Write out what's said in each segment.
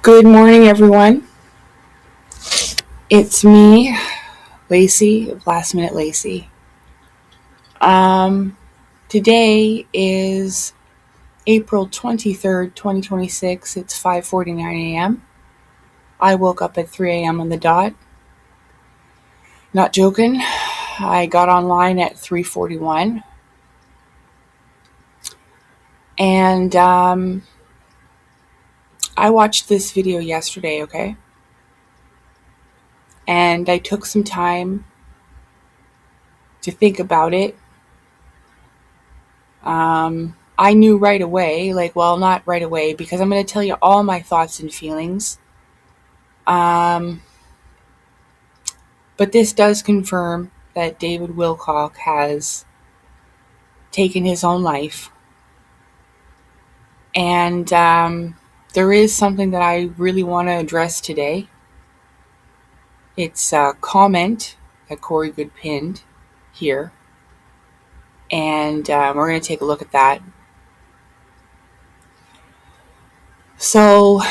Good morning, everyone. It's me, Lacey, of Last Minute Lacey. Um, Today is April 23rd, 2026. It's 5:49 a.m. I woke up at 3 a.m. on the dot. Not joking. I got online at 3:41. And I watched this video yesterday, okay? And I took some time to think about it. I knew right away, not right away, because I'm going to tell you all my thoughts and feelings. But this does confirm that David Wilcock has taken his own life. And there is something that I really want to address today. It's a comment that Corey Goode pinned here. And we're going to take a look at that. So,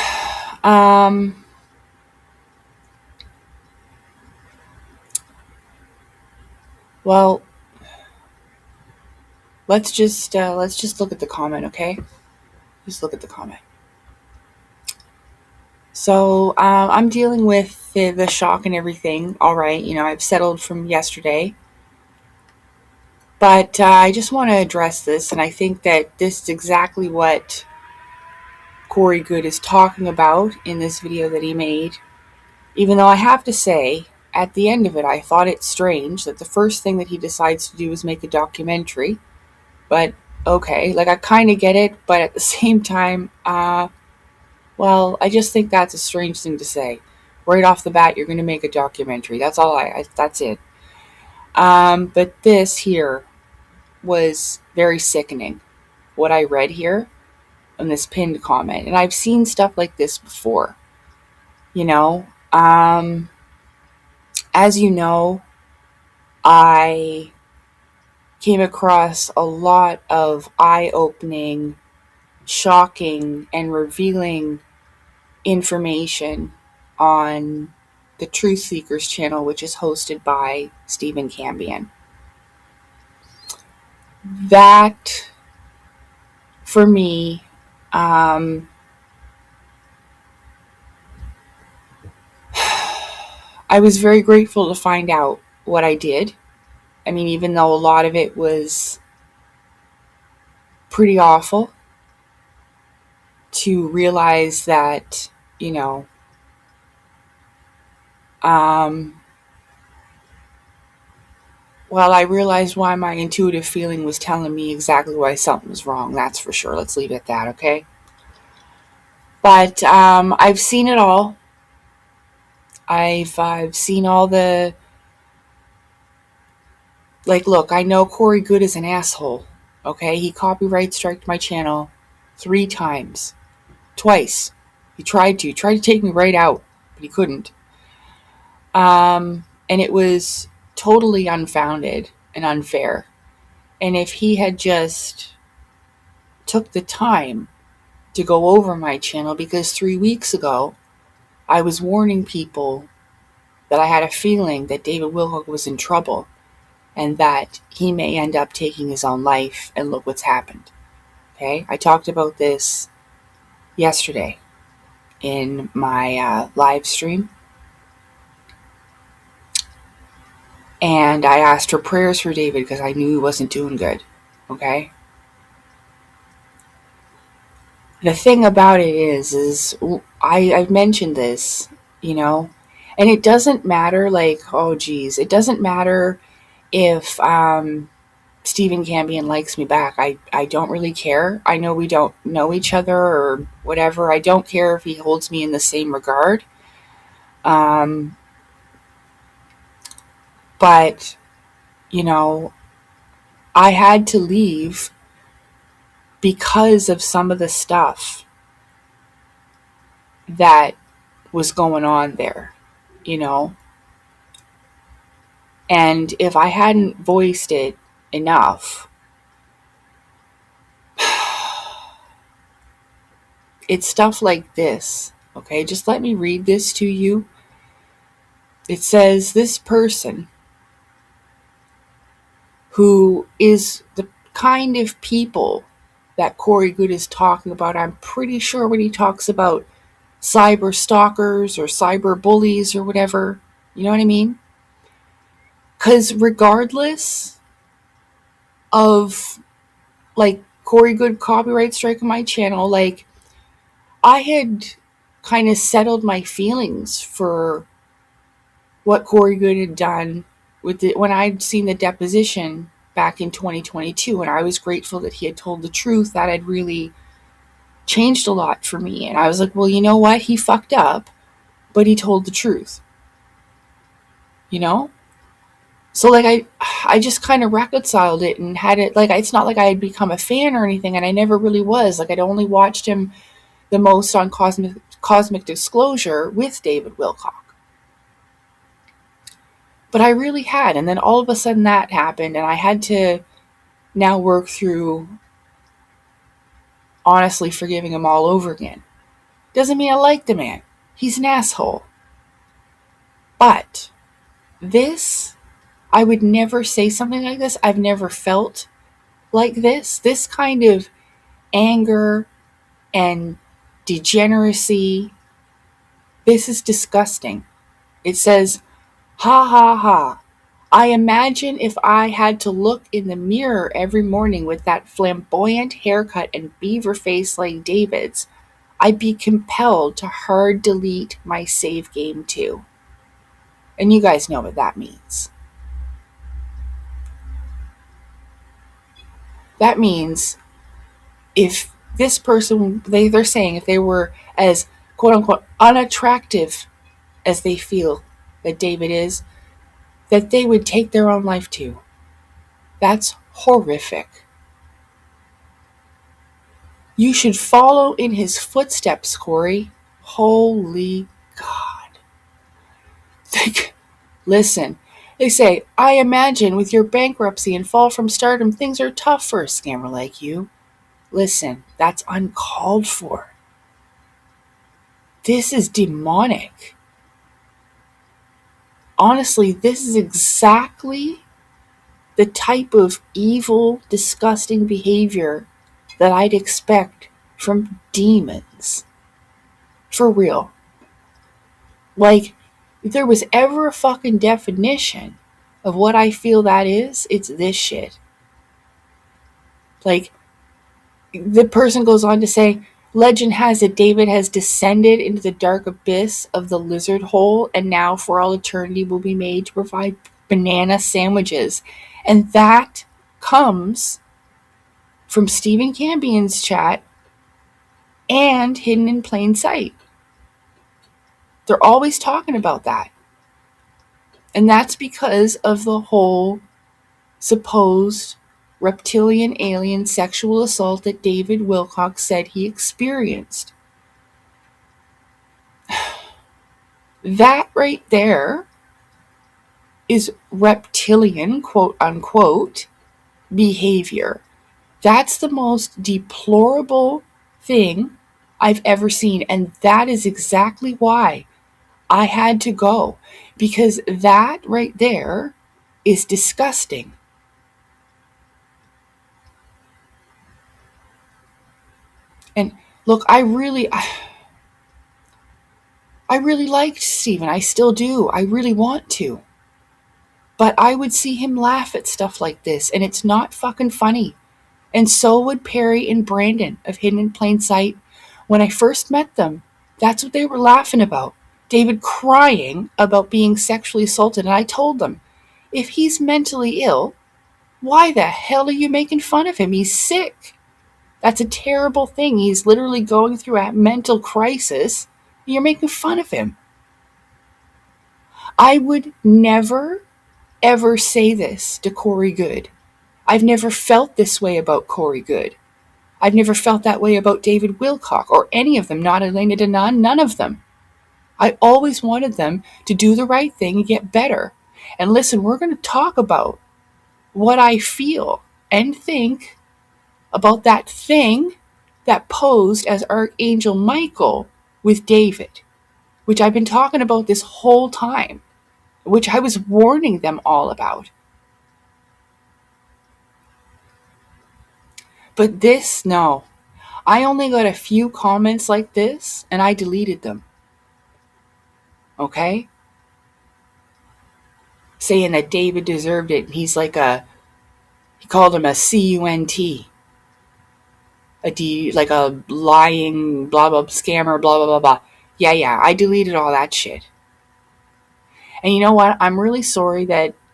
well, let's just look at the comment, okay? Just look at the comment. So I'm dealing with the shock and everything. All right, I've settled from yesterday. But I just want to address this, and I think that this is exactly what Corey Goode is talking about in this video that he made. Even though I have to say, at the end of it, I thought it strange that the first thing that he decides to do is make a documentary. But okay, I kind of get it, but at the same time, well, I just think that's a strange thing to say. Right off the bat, you're going to make a documentary. That's all that's it. But this here was very sickening. What I read here in this pinned comment. And I've seen stuff like this before. As you know, I came across a lot of eye-opening, shocking, and revealing information on the Truth Seekers channel, which is hosted by Stephen Cambion. That, for me, I was very grateful to find out what I did. I mean, even though a lot of it was pretty awful, to realize that, well, I realized why my intuitive feeling was telling me exactly why something was wrong. That's for sure. Let's leave it at that, okay? But I've seen it all. I've seen all the... look, I know Corey Goode is an asshole, okay? He copyright striked my channel 3 times. Twice. He tried to take me right out, but he couldn't. And it was totally unfounded and unfair. And if he had just took the time to go over my channel, because 3 weeks ago I was warning people that I had a feeling that David Wilcock was in trouble and that he may end up taking his own life, and look what's happened. Okay, I talked about this yesterday in my live stream, and I asked for prayers for David because I knew he wasn't doing good. Okay, the thing about it is I've mentioned this, and it doesn't matter, it doesn't matter if Stephen Cambion likes me back. I don't really care. I know we don't know each other or whatever. I don't care if he holds me in the same regard. But, I had to leave because of some of the stuff that was going on there, And if I hadn't voiced it enough, it's stuff like this Okay, just let me read this to you. It says this person who is the kind of people that Corey Goode is talking about, I'm pretty sure when he talks about cyber stalkers or cyber bullies or whatever, you know what I mean? Because regardless of like Corey Goode copyright striking my channel, like I had kind of settled my feelings for what Corey Goode had done with it when I'd seen the deposition back in 2022, and I was grateful that he had told the truth. That had really changed a lot for me. And I was like, well, you know what? He fucked up, but he told the truth. You know? So like I just kind of reconciled it and had it like it's not like I had become a fan or anything, and I never really was. Like I'd only watched him the most on Cosmic Disclosure with David Wilcock. But I really had, and then all of a sudden that happened, and I had to now work through honestly forgiving him all over again. Doesn't mean I like the man. He's an asshole. But this, I would never say something like this. I've never felt like this. This kind of anger and degeneracy, this is disgusting. It says, ha ha ha. I imagine if I had to look in the mirror every morning with that flamboyant haircut and beaver face like David's, I'd be compelled to hard delete my save game too. And you guys know what that means. That means if this person, they're saying if they were as quote unquote unattractive as they feel that David is, that they would take their own life too. That's horrific. You should follow in his footsteps, Corey. Holy God. Listen, they say, I imagine with your bankruptcy and fall from stardom, things are tough for a scammer like you. Listen, that's uncalled for. This is demonic. Honestly, this is exactly the type of evil, disgusting behavior that I'd expect from demons. For real. Like, if there was ever a fucking definition of what I feel that is, it's this shit. Like, the person goes on to say, legend has it David has descended into the dark abyss of the lizard hole and now for all eternity will be made to provide banana sandwiches. And that comes from Stephen Campion's chat and Hidden in Plain Sight. They're always talking about that. And that's because of the whole supposed reptilian alien sexual assault that David Wilcock said he experienced. That right there is reptilian, quote unquote, behavior. That's the most deplorable thing I've ever seen. And that is exactly why I had to go. Because that right there is disgusting. And look, I really liked Stephen. I still do. I really want to. But I would see him laugh at stuff like this, and it's not fucking funny. And so would Perry and Brandon of Hidden in Plain Sight. When I first met them, that's what they were laughing about. David crying about being sexually assaulted. And I told them, if he's mentally ill, why the hell are you making fun of him? He's sick. That's a terrible thing. He's literally going through a mental crisis. You're making fun of him. I would never, ever say this to Corey Goode. I've never felt this way about Corey Goode. I've never felt that way about David Wilcock or any of them, not Elena Denon, none of them. I always wanted them to do the right thing and get better. And listen, we're going to talk about what I feel and think about that thing that posed as Archangel Michael with David, which I've been talking about this whole time, which I was warning them all about. But this, no. I only got a few comments like this, and I deleted them. Okay? Saying that David deserved it. And he called him a CUNT. Like a lying, blah, blah, scammer, blah, blah, blah, blah. Yeah, I deleted all that shit. And you know what? I'm really sorry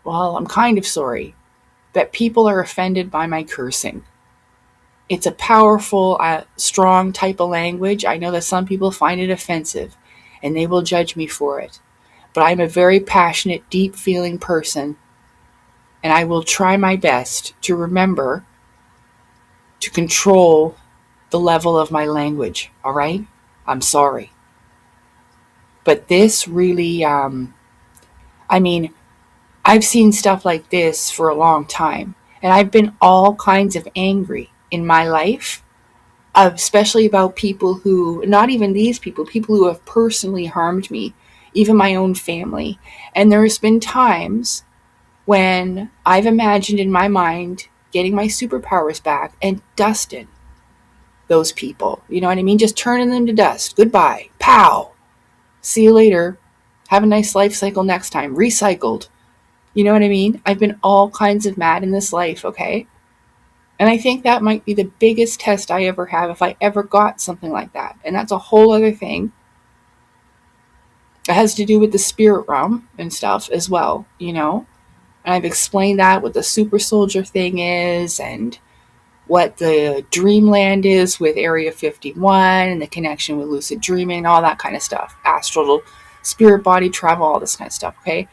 I'm kind of sorry that people are offended by my cursing. It's a powerful, strong type of language. I know that some people find it offensive, and they will judge me for it. But I'm a very passionate, deep-feeling person, and I will try my best to remember to control the level of my language, all right? I'm sorry. But this really, I've seen stuff like this for a long time, and I've been all kinds of angry in my life, especially about people who, not even these people who have personally harmed me, even my own family. And there's been times when I've imagined in my mind getting my superpowers back and dusting those people. You know what I mean? Just turning them to dust. Goodbye. Pow. See you later. Have a nice life cycle next time. Recycled. You know what I mean? I've been all kinds of mad in this life, okay? And I think that might be the biggest test I ever have if I ever got something like that. And that's a whole other thing. It has to do with the spirit realm and stuff as well, you know? And I've explained that, what the super soldier thing is, and what the dreamland is with Area 51, and the connection with lucid dreaming, all that kind of stuff. Astral, spirit body travel, all this kind of stuff, okay?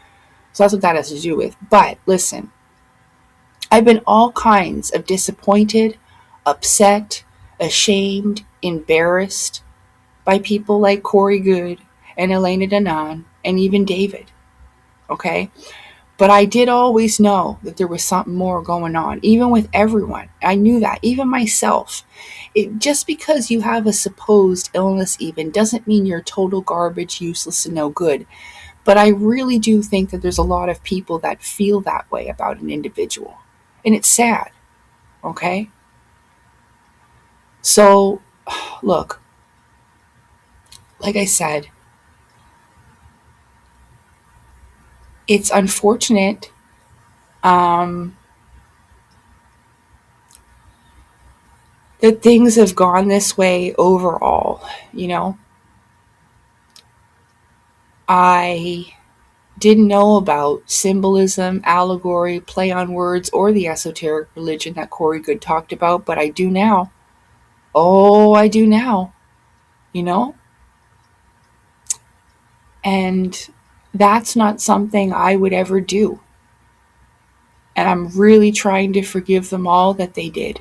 So that's what that has to do with. But listen, I've been all kinds of disappointed, upset, ashamed, embarrassed by people like Corey Goode and Elena Danan and even David, okay? But I did always know that there was something more going on, even with everyone. I knew that, even myself. Just because you have a supposed illness even doesn't mean you're total garbage, useless, and no good. But I really do think that there's a lot of people that feel that way about an individual. And it's sad, okay? So, look, like I said, it's unfortunate that things have gone this way overall, you know? I didn't know about symbolism, allegory, play on words, or the esoteric religion that Corey Goode talked about, but I do now. Oh, I do now, you know? And that's not something I would ever do. And I'm really trying to forgive them all that they did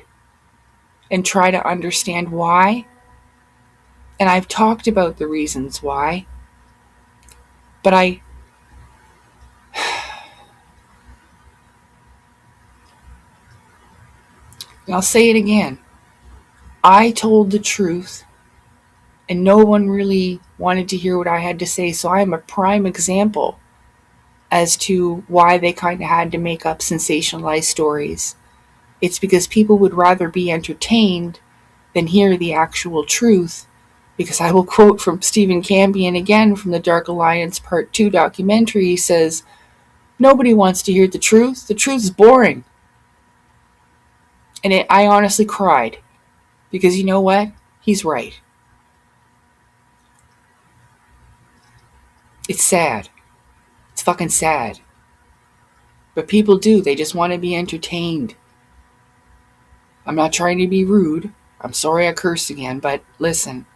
and try to understand why. And I've talked about the reasons why, but I'll say it again. I told the truth, and no one really wanted to hear what I had to say, so I am a prime example as to why they kind of had to make up sensationalized stories. It's because people would rather be entertained than hear the actual truth, because I will quote from Stephen Campion again from the Dark Alliance Part 2 documentary. He says, "Nobody wants to hear the truth. The truth is boring." And I honestly cried, because you know what? He's right. It's sad. It's fucking sad. But people do. They just want to be entertained. I'm not trying to be rude. I'm sorry I cursed again, but listen.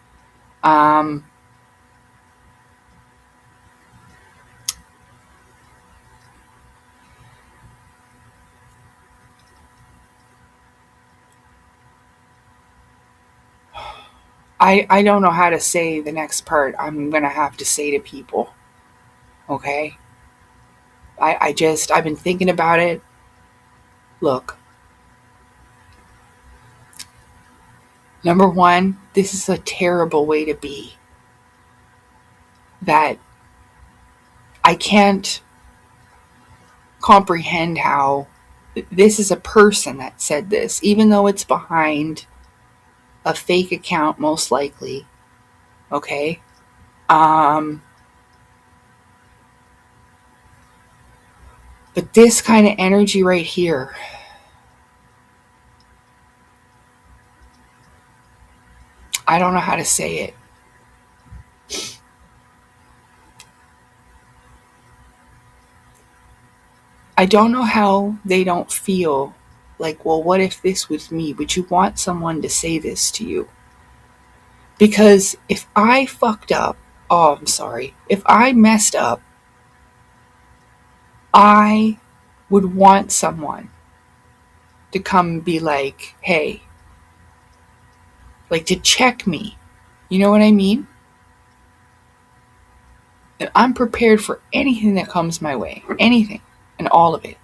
I don't know how to say the next part I'm going to have to say to people. Okay? I've been thinking about it. Look. Number one, this is a terrible way to be. that I can't comprehend how this is a person that said this, even though it's behind a fake account, most likely. Okay? But this kind of energy right here, I don't know how to say it. I don't know how they don't feel like, well, what if this was me? Would you want someone to say this to you? Because if I fucked up, oh, I'm sorry, if I messed up, I would want someone to come and be like, hey, like to check me. You know what I mean? And I'm prepared for anything that comes my way. Anything. And all of it.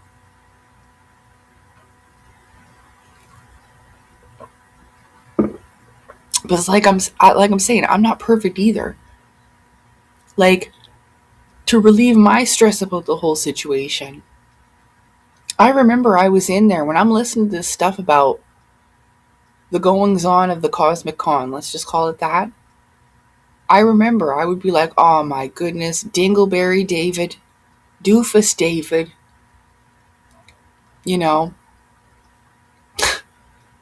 But it's like I'm saying, I'm not perfect either. Like, to relieve my stress about the whole situation, I remember I was in there when I'm listening to this stuff about the goings on of the Cosmic Con, let's just call it that. I remember I would be like, oh my goodness, Dingleberry David, Doofus David, you know,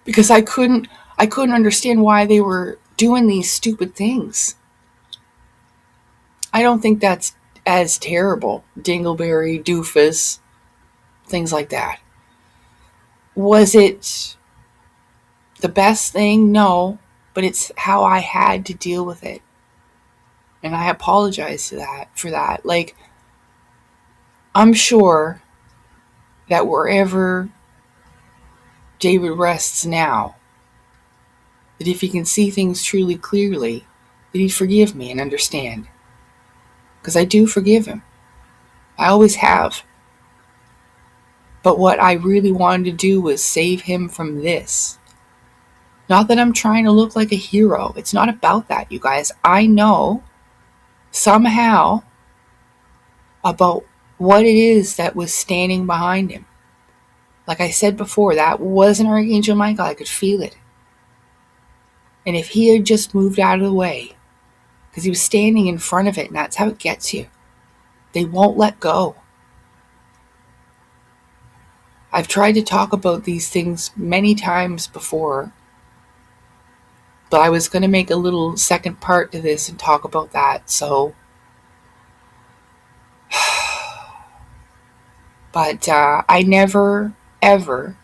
because I couldn't understand why they were doing these stupid things. I don't think that's as terrible. Dingleberry, Doofus, things like that. Was it the best thing? No, but it's how I had to deal with it. And I apologize for that. Like, I'm sure that wherever David rests now, that if he can see things truly clearly, that he'd forgive me and understand. Because I do forgive him. I always have. But what I really wanted to do was save him from this. Not that I'm trying to look like a hero. It's not about that, you guys. I know somehow about what it is that was standing behind him. Like I said before, that wasn't Archangel Michael. I could feel it. And if he had just moved out of the way, because he was standing in front of it, and that's how it gets you. They won't let go. I've tried to talk about these things many times before, but I was going to make a little second part to this and talk about that. So, but I never, ever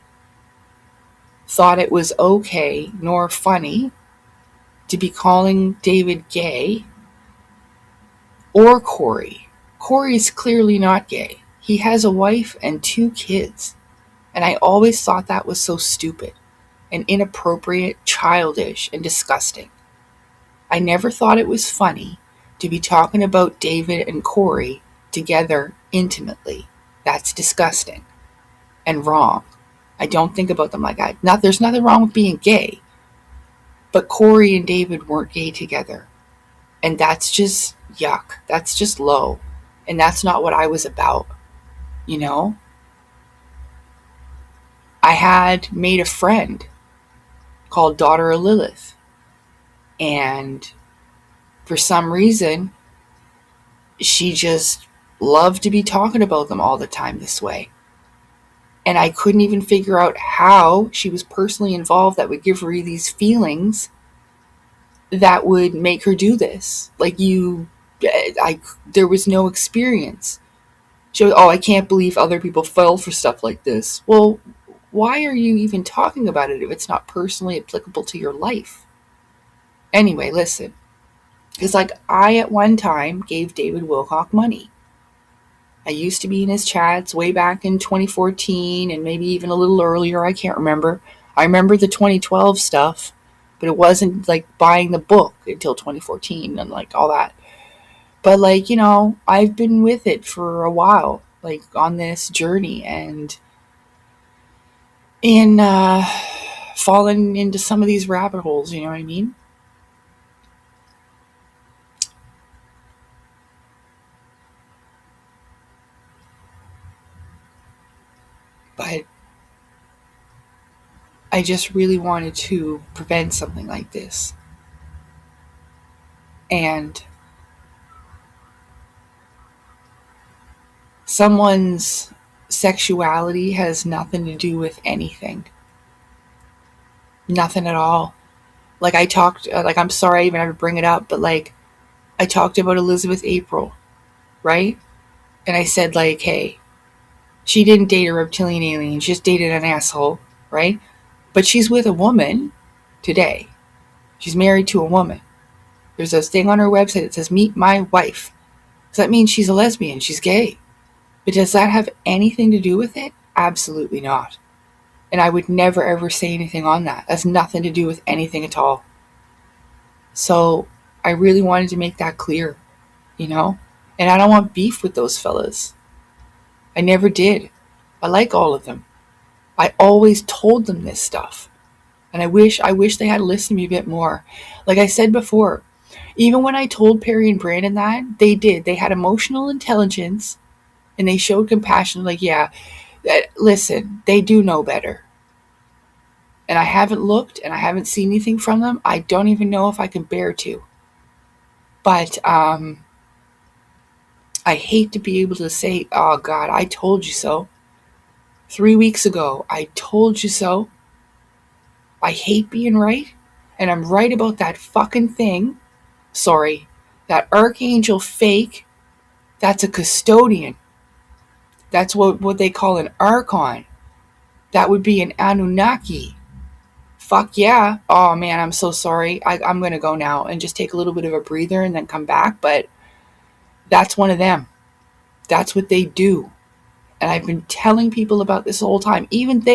thought it was okay nor funny to be calling David gay or Corey. Corey's clearly not gay. He has a wife and 2 kids. And I always thought that was so stupid and inappropriate, childish, and disgusting. I never thought it was funny to be talking about David and Corey together intimately. That's disgusting and wrong. I don't think about them like that. There's nothing wrong with being gay. But Corey and David weren't gay together. And that's just yuck. That's just low. And that's not what I was about. You know? I had made a friend called Daughter of Lilith. And for some reason, she just loved to be talking about them all the time this way. And I couldn't even figure out how she was personally involved that would give her these feelings that would make her do this. Like there was no experience. She was, oh, I can't believe other people fell for stuff like this. Well, why are you even talking about it if it's not personally applicable to your life? Anyway, listen. It's like I, at one time, gave David Wilcock money. I used to be in his chats way back in 2014 and maybe even a little earlier. I can't remember. I remember the 2012 stuff, but it wasn't like buying the book until 2014 and like all that. But like, you know, I've been with it for a while, like on this journey and in fallen into some of these rabbit holes, you know what I mean? But I just really wanted to prevent something like this. And someone's sexuality has nothing to do with anything. Nothing at all. Like I talked, I'm sorry I even had to bring it up, but like I talked about Elizabeth April, right? And I said like, hey, she didn't date a reptilian alien, she just dated an asshole, right? But she's with a woman today. She's married to a woman. There's a thing on her website that says, meet my wife. Does that mean she's a lesbian? She's gay. But does that have anything to do with it? Absolutely not. And I would never ever say anything on that. That's nothing to do with anything at all. So I really wanted to make that clear, you know? And I don't want beef with those fellas. I never did. I like all of them. I always told them this stuff. And I wish they had listened to me a bit more. Like I said before, even when I told Perry and Brandon that, they did. They had emotional intelligence and they showed compassion. Like, yeah, listen, they do know better. And I haven't looked and I haven't seen anything from them. I don't even know if I can bear to. But I hate to be able to say, oh God, I told you so. 3 weeks ago, I told you so. I hate being right. And I'm right about that fucking thing. Sorry. That archangel fake, that's a custodian. That's what they call an Archon. That would be an Anunnaki. Fuck yeah. Oh man, I'm so sorry. I'm going to go now and just take a little bit of a breather and then come back. But that's one of them. That's what they do. And I've been telling people about this the whole time. Even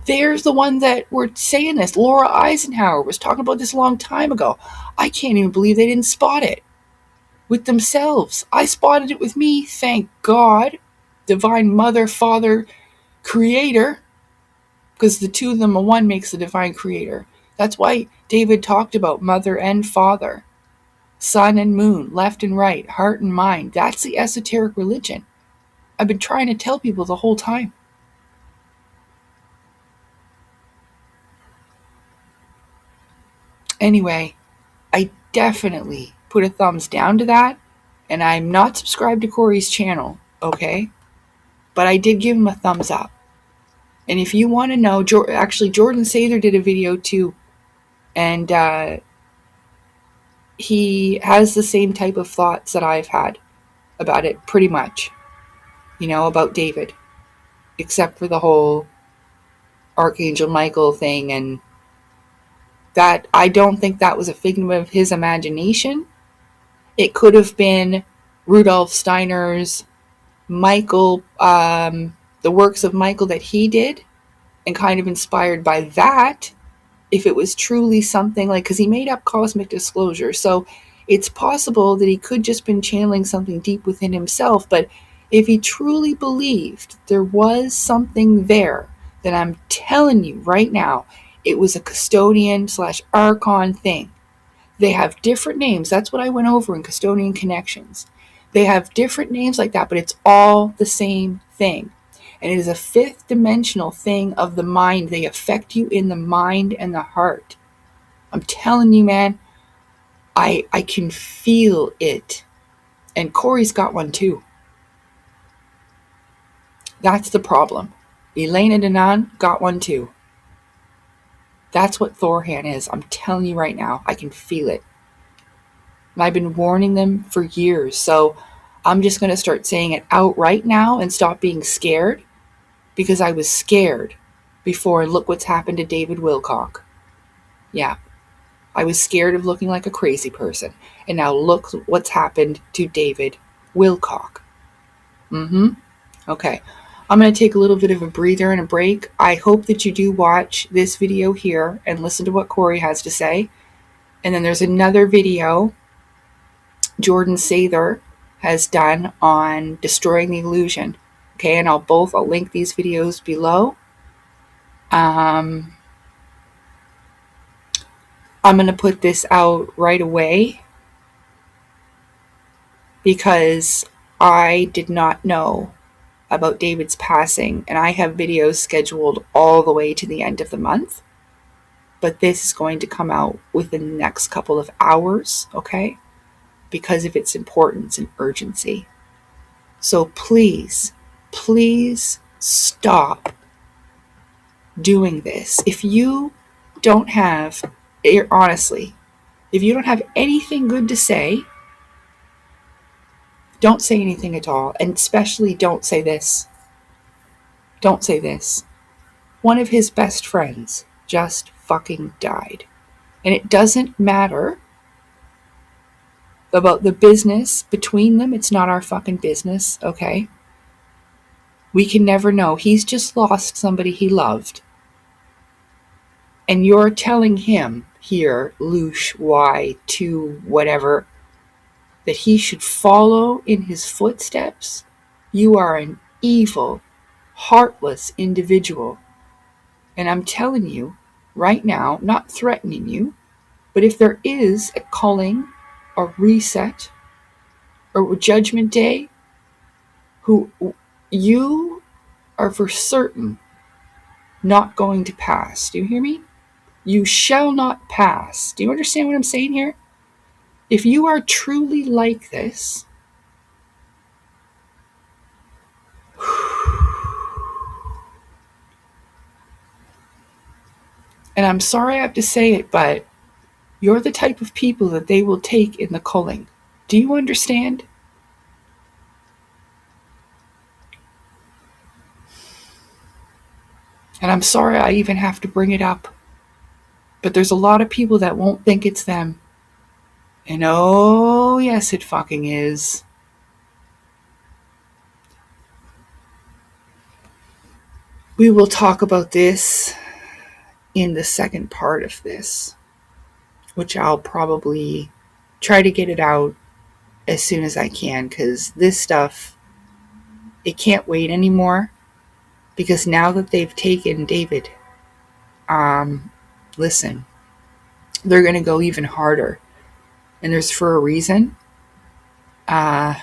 there's the one that were saying this. Laura Eisenhower was talking about this a long time ago. I can't even believe they didn't spot it with themselves. I spotted it with me, thank God. Divine Mother, Father, Creator. Because the two of them, one makes the Divine Creator. That's why David talked about Mother and Father. Sun and moon, left and right, heart and mind. That's the esoteric religion. I've been trying to tell people the whole time. Anyway, I definitely put a thumbs down to that, and I'm not subscribed to Corey's channel, okay? But I did give him a thumbs up. And if you want to know, actually Jordan Sather did a video too, and he has the same type of thoughts that I've had about it, pretty much, about David, except for the whole Archangel Michael thing, and that I don't think that was a figment of his imagination. It could have been Rudolf Steiner's Michael, the works of Michael that he did, and kind of inspired by that, if it was truly something like, because he made up cosmic disclosure, so it's possible that he could just been channeling something deep within himself. But if he truly believed there was something there, then I'm telling you right now, it was a custodian / Archon thing. They have different names. That's what I went over in Custodian Connections. They have different names like that, but it's all the same thing. And it is a fifth dimensional thing of the mind. They affect you in the mind and the heart. I'm telling you, man, I can feel it. And Corey's got one too. That's the problem. Elena Danan got one too. That's what Thorhan is. I'm telling you right now, I can feel it. And I've been warning them for years. So I'm just going to start saying it outright now and stop being scared. Because I was scared before, and look what's happened to David Wilcock. Yeah. I was scared of looking like a crazy person. And now look what's happened to David Wilcock. Okay. I'm going to take a little bit of a breather and a break. I hope that you do watch this video here and listen to what Corey has to say. And then there's another video Jordan Sather has done on destroying the illusion. Okay, and I'll link these videos below. I'm going to put this out right away because I did not know about David's passing, and I have videos scheduled all the way to the end of the month. But this is going to come out within the next couple of hours, okay? Because of its importance and urgency. So please, please stop doing this. If you don't have, honestly, if you don't have anything good to say, don't say anything at all. And especially don't say this. Don't say this. One of his best friends just fucking died. And it doesn't matter about the business between them. It's not our fucking business, okay? We can never know. He's just lost somebody he loved. And you're telling him here, Loosh, Y2, whatever, that he should follow in his footsteps? You are an evil, heartless individual. And I'm telling you right now, not threatening you, but if there is a culling or reset or judgment day, who you are for certain not going to pass. Do you hear me? You shall not pass. Do you understand what I'm saying here? If you are truly like this, and I'm sorry I have to say it, but you're the type of people that they will take in the culling. Do you understand? And I'm sorry I even have to bring it up, but there's a lot of people that won't think it's them. And oh, yes, it fucking is. We will talk about this in the second part of this, which I'll probably try to get it out as soon as I can, because this stuff, it can't wait anymore. Because now that they've taken David, listen, they're going to go even harder. And there's for a reason. Yeah.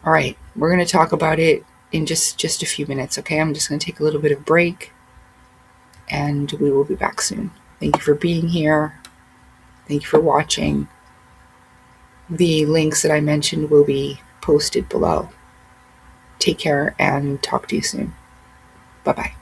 All right, we're going to talk about it in just a few minutes, okay? I'm just going to take a little bit of break, and we will be back soon. Thank you for being here. Thank you for watching. The links that I mentioned will be posted below. Take care and talk to you soon. Bye-bye.